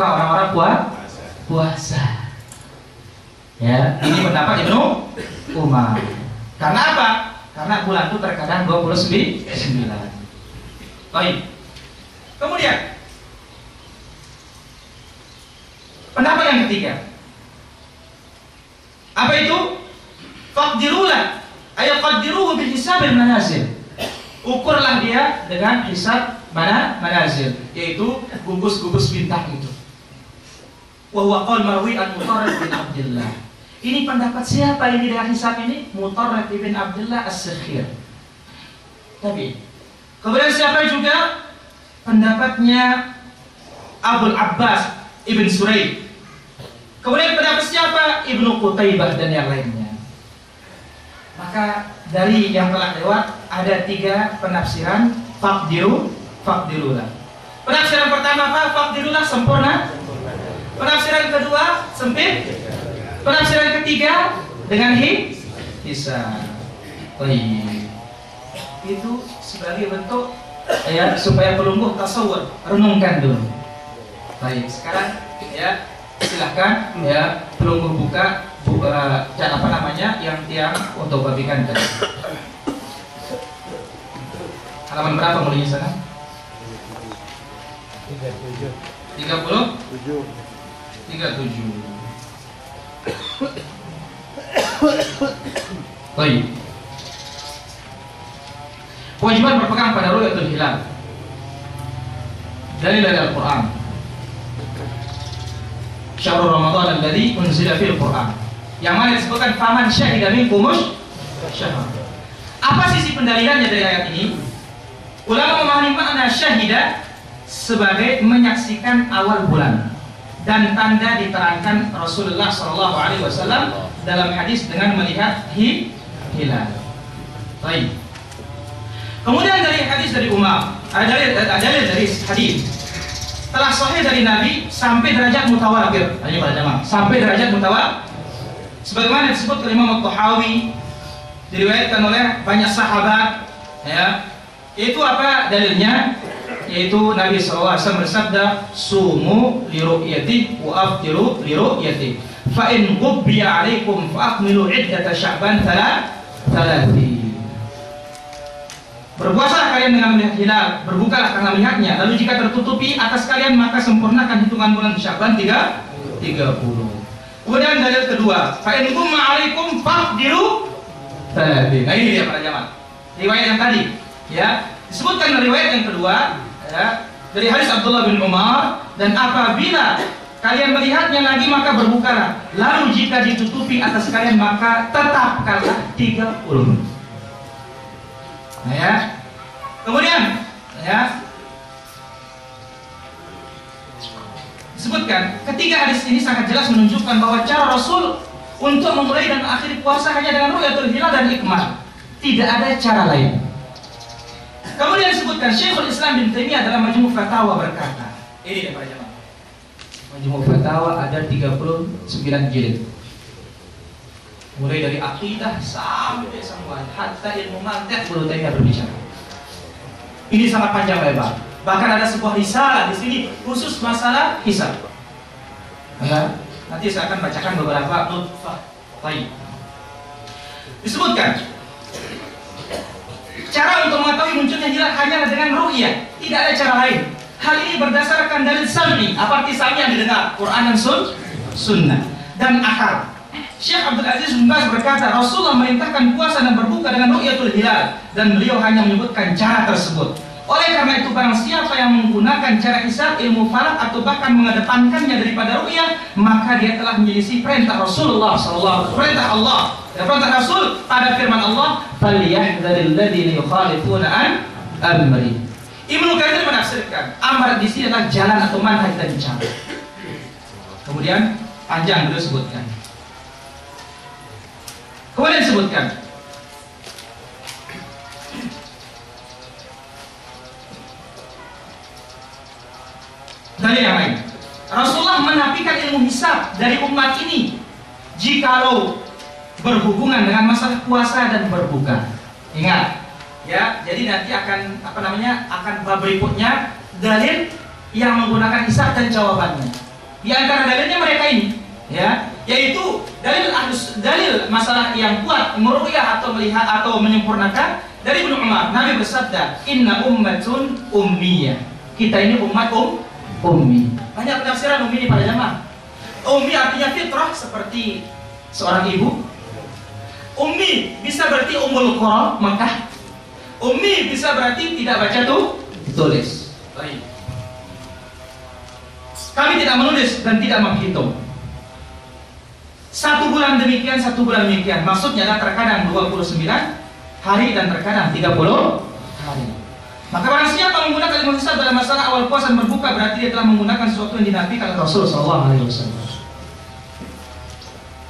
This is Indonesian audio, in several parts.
orang-orang puasa. Ya, ini pendapat Ibnu Umar. Karena apa? Karena bulan itu terkadang 29. Baik. Kemudian pendapat yang ketiga. Apa itu? Faqdirulah, ay qaddiruhu bil hisabil manazil. Ukurlah dia dengan hisab manazil, yaitu gugus-gugus bintang itu. Wa huwa qaul marwi an-Mutarrif bin Abdullah. Ini pendapat siapa ini dengan hisab ini? Mutarrif bin Abdullah As-Sakhir. Tapi kemudian siapa juga pendapatnya Abul Abbas Ibn Suraid. Kemudian pendapat siapa? Ibnu Qutaibah dan yang lainnya. Maka dari yang telah lewat ada 3 penafsiran faqdirulah. Penafsiran pertama apa? Faqdirulah, sempurna. Penafsiran kedua sempit. Penafsiran ketiga dengan hisab. Baik. Itu sebagai bentuk ya supaya pelungguh tasawur, renungkan dulu. Baik, sekarang ya silahkan ya pelungguh buka apa namanya yang tiang untuk bagikan tadi. Halaman berapa mulainya sana? 37. Baik. Kewajiban berpegang pada ru'yatul hilal. Dalil dari Al-Quran. Syahrul Ramadan alladzi unzila fil Quran. Yang mana disebutkan faman syahida minkum syahr. Apa sisi pendalilannya dari ayat ini? Ulama memahami makna syahida sebagai menyaksikan awal bulan dan tanda diterangkan Rasulullah SAW dalam hadis dengan melihat hilal. Baik. Kemudian dari hadis dari Umar, ada dari hadis telah sahih dari Nabi sampai derajat mutawatir. Tanya pada jamaah, sampai derajat mutawatir. Sebagaimana disebut oleh Imam At-Tahawi, diriwayatkan oleh banyak sahabat. Ya, itu apa dalilnya? Yaitu Nabi SAW bersabda, sumu li ru'yati wa aftiru li ru'yati. Fa in ghubbiya 'alaikum fa akmilu 'iddata Sya'ban 30. Berpuasalah kalian dengan melihat hilal, berbukalah karena melihatnya. Lalu jika tertutupi atas kalian maka sempurnakan hitungan bulan Sya'ban 30. Kemudian dalil kedua, fa in ghumma 'alaikum faqdiru 30. Nah ini dia para jamaah. Riwayat yang tadi, ya. Disebutkan riwayat yang kedua, ya, dari hadis Abdullah bin Umar, dan apabila kalian melihatnya lagi maka berbukalah. Lalu jika ditutupi atas kalian maka tetapkanlah 30. Nah ya. Kemudian ya disebutkan ketiga hadis ini sangat jelas menunjukkan bahwa cara Rasul untuk memulai dan mengakhiri puasa hanya dengan ru'yatul hilal dan ikmal. Tidak ada cara lain. Kemudian disebutkan Syekhul Islam bin Taimiyah dalam Majmu' Fatawa berkata, ini para jemaah. Majmu' Fatawa ada 39 jilid. Mulai dari akidah sampai semua, hatta ilmu mantiq Ibnu Taimiyah berbicara. Ini sangat panjang lebar. Bahkan ada sebuah risalah di sini khusus masalah hisab. Ya, nanti saya akan bacakan beberapa nutfah. Baik. Disebutkan cara untuk mengetahui munculnya hilal hanyalah dengan ru'yah, tidak ada cara lain. Hal ini berdasarkan dalil sam'i. Apa arti sam'i yang didengar? Quran dan sunnah dan akal. Syekh Abdul Aziz bin Baz berkata, Rasulullah merintahkan puasa dan berbuka dengan ru'yatul hilal, dan beliau hanya menyebutkan cara tersebut. Oleh karena itu barang siapa yang menggunakan cara hisab, ilmu falak atau bahkan mengedepankannya daripada ru'yah, maka dia telah menyelisih perintah Rasulullah SAW, perintah Allah dan perintah Rasul pada firman Allah, "Falyahdharil ladzina yukhalifuna an amri." Ibnu Katsir menafsirkan, amar di sini adalah jalan atau manhaj kita bicara. Kemudian panjang beliau sebutkan. Kemudian disebutkan dari yang lain, Rasulullah menafikan ilmu hisab dari umat ini jikalau berhubungan dengan masalah puasa dan berbuka. Ingat, ya, jadi nanti akan akan bab berikutnya dalil yang menggunakan hisab dan jawabannya. Di antara dalilnya mereka ini, ya, yaitu dalil masalah yang kuat meru'yah atau melihat atau menyempurnakan dari Ibnu Umar. Nabi bersabda, "Inna ummatun ummiyah." Kita ini umat ummi. Banyak penafsiran ummi ini pada jamaah. Ummi artinya fitrah seperti seorang ibu. Ummi bisa berarti Ummul Qura, Makkah. Ummi bisa berarti tidak baca tulis. Baik. Kami tidak menulis dan tidak menghitung. 1 bulan demikian, 1 bulan demikian. Maksudnya adalah terkadang 29 hari dan terkadang 30 hari. Maka barang siapa menggunakan ilmu hisab dalam masalah awal puasa dan berbuka, berarti dia telah menggunakan sesuatu yang dinafikan oleh Rasulullah SAW.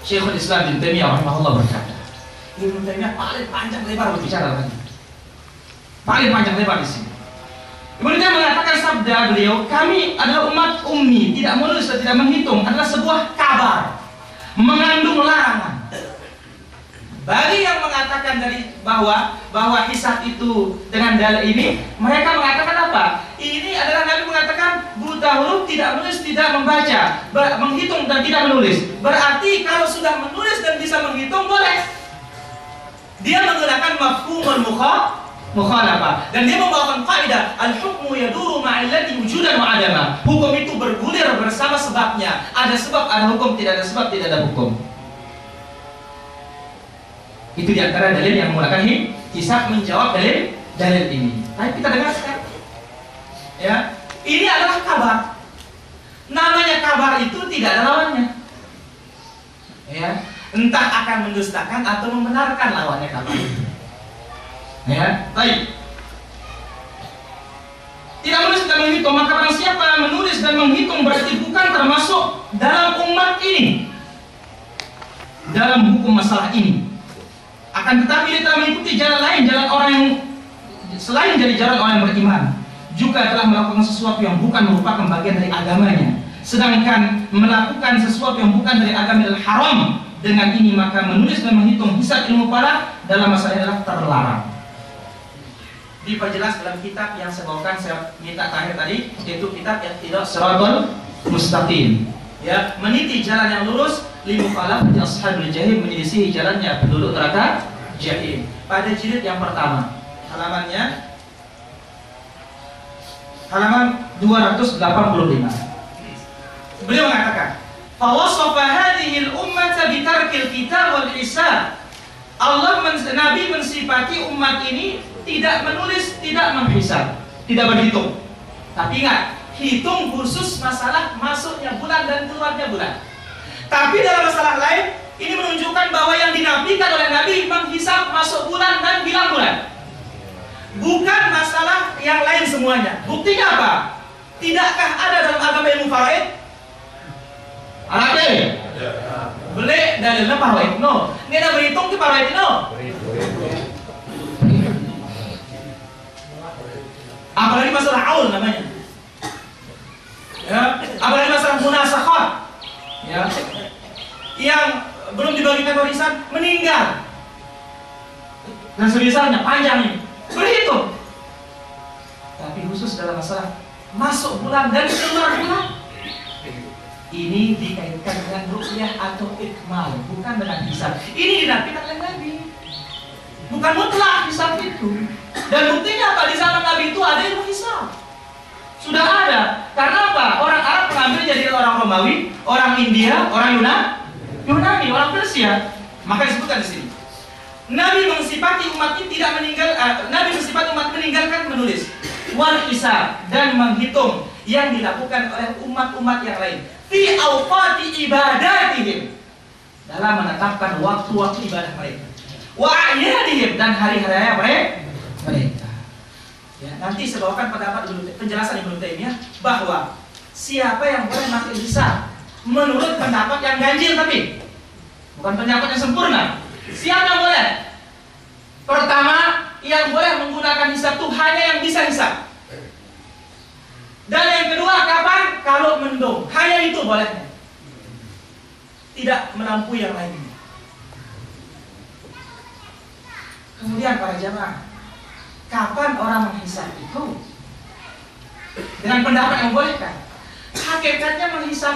Syekhul Islam Ibnu Taimiyah rahimahullah berkata, Ibnu Taimiyah paling panjang lebar berbicara tadi. Paling panjang lebar di sini. Ibnu Taimiyah mengatakan sabda beliau, kami adalah umat ummi, tidak menulis dan tidak menghitung, adalah sebuah kabar mengandung larangan. Bagi yang mengatakan dari bahwa hisab itu dengan dalil ini, mereka mengatakan apa? Ini adalah Nabi mengatakan buta huruf, tidak menulis, tidak membaca, menghitung dan tidak menulis. Berarti kalau sudah menulis dan bisa menghitung boleh. Dia menggunakan mafhumul mukhalafah dan dia membawakan kaidah al-hukmu yaduru ma'allati wujudan wa adama. Hukum itu bergulir bersama sebabnya. Ada sebab, ada hukum, tidak ada sebab, tidak ada hukum. Itu diantara dalil yang menggunakan hisab menjawab dalil ini. Tapi kita dengar sekarang, ya, ini adalah kabar. Namanya kabar itu tidak ada lawannya. Ya, entah akan mendustakan atau membenarkan lawannya kabar. Ya, baik. Tidak menulis dan menghitung, maka barang siapa menulis dan menghitung berarti bukan termasuk dalam umat ini, dalam hukum masalah ini. Akan tetapi dia telah mengikuti jalan lain, jalan orang yang selain dari jalan orang yang beriman, juga telah melakukan sesuatu yang bukan merupakan bagian dari agamanya. Sedangkan melakukan sesuatu yang bukan dari agama adalah haram. Dengan ini maka menulis dan menghitung hisab ilmu falak dalam masalah adalah terlarang. Diperjelas dalam kitab yang saya bawakan, saya minta terakhir tadi, yaitu kitab yang tidak Shiratal Mustaqim. Ya, meniti jalan yang lurus limu falak di ashabul jahim, menyelisihi jalannya penduduk neraka jahim. Pada jilid yang pertama, halaman 285. Beliau mengatakan, "Fawasafa hadhihi al-ummata bi tarkil kitab wal hisab." Nabi mensifati umat ini tidak menulis, tidak menghisab, tidak berhitung. Tapi ingat, hitung khusus masalah masuknya bulan dan keluarnya bulan. Tapi dalam masalah lain, ini menunjukkan bahwa yang dinafikan oleh Nabi menghisab masuk bulan dan bilang bulan. Bukan masalah yang lain semuanya. Buktinya apa? Tidakkah ada dalam agama ilmu faraid? Ada. Boleh dalilnya faraid no. Ini ada berhitung ke faraid no. Apalagi masalah aul namanya. Ya, apalagi masalah munasakhat. Ya. Yang belum dibagikan warisan meninggal. Dan semisalnya panjang ini. Berhitung. Tapi khusus dalam masalah masuk bulan dan keluar bulan, ini dikaitkan dengan ruqyah atau ikmal, bukan dengan hisab. Ini dinafikan oleh Nabi. Bukan mutlak hisab itu. Dan buktinya apa? Di zaman Nabi itu ada ilmu hisab. Sudah ada. Karena apa? Orang Arab mengambil jadi orang Romawi, orang India, orang Yunani, orang Persia. Maka disebutkan di sini. Nabi mensifati umat ini tidak Nabi mensifati umat meninggalkan menulis, wal hisab, dan menghitung yang dilakukan oleh umat-umat yang lain. Fi awqati ibadatihim, dalam menetapkan waktu-waktu ibadah mereka. Wa a'yadihim, dan hari-hari mereka. Ya, nanti saya bawakan penjelasan Ibnu Taimiyah bahwa siapa yang boleh memakai hisab menurut pendapat yang ganjil, tapi bukan pendapat yang sempurna. Siapa yang boleh? Pertama, yang boleh menggunakan hisab itu hanya yang bisa hisab. Dan yang kedua, kapan? Kalau mendung. Hanya itu bolehnya. Tidak melampaui yang lainnya. Kemudian para jamaah, kapan orang menghisab itu? dengan pendapat yang membolehkan. Hakikatnya menghisap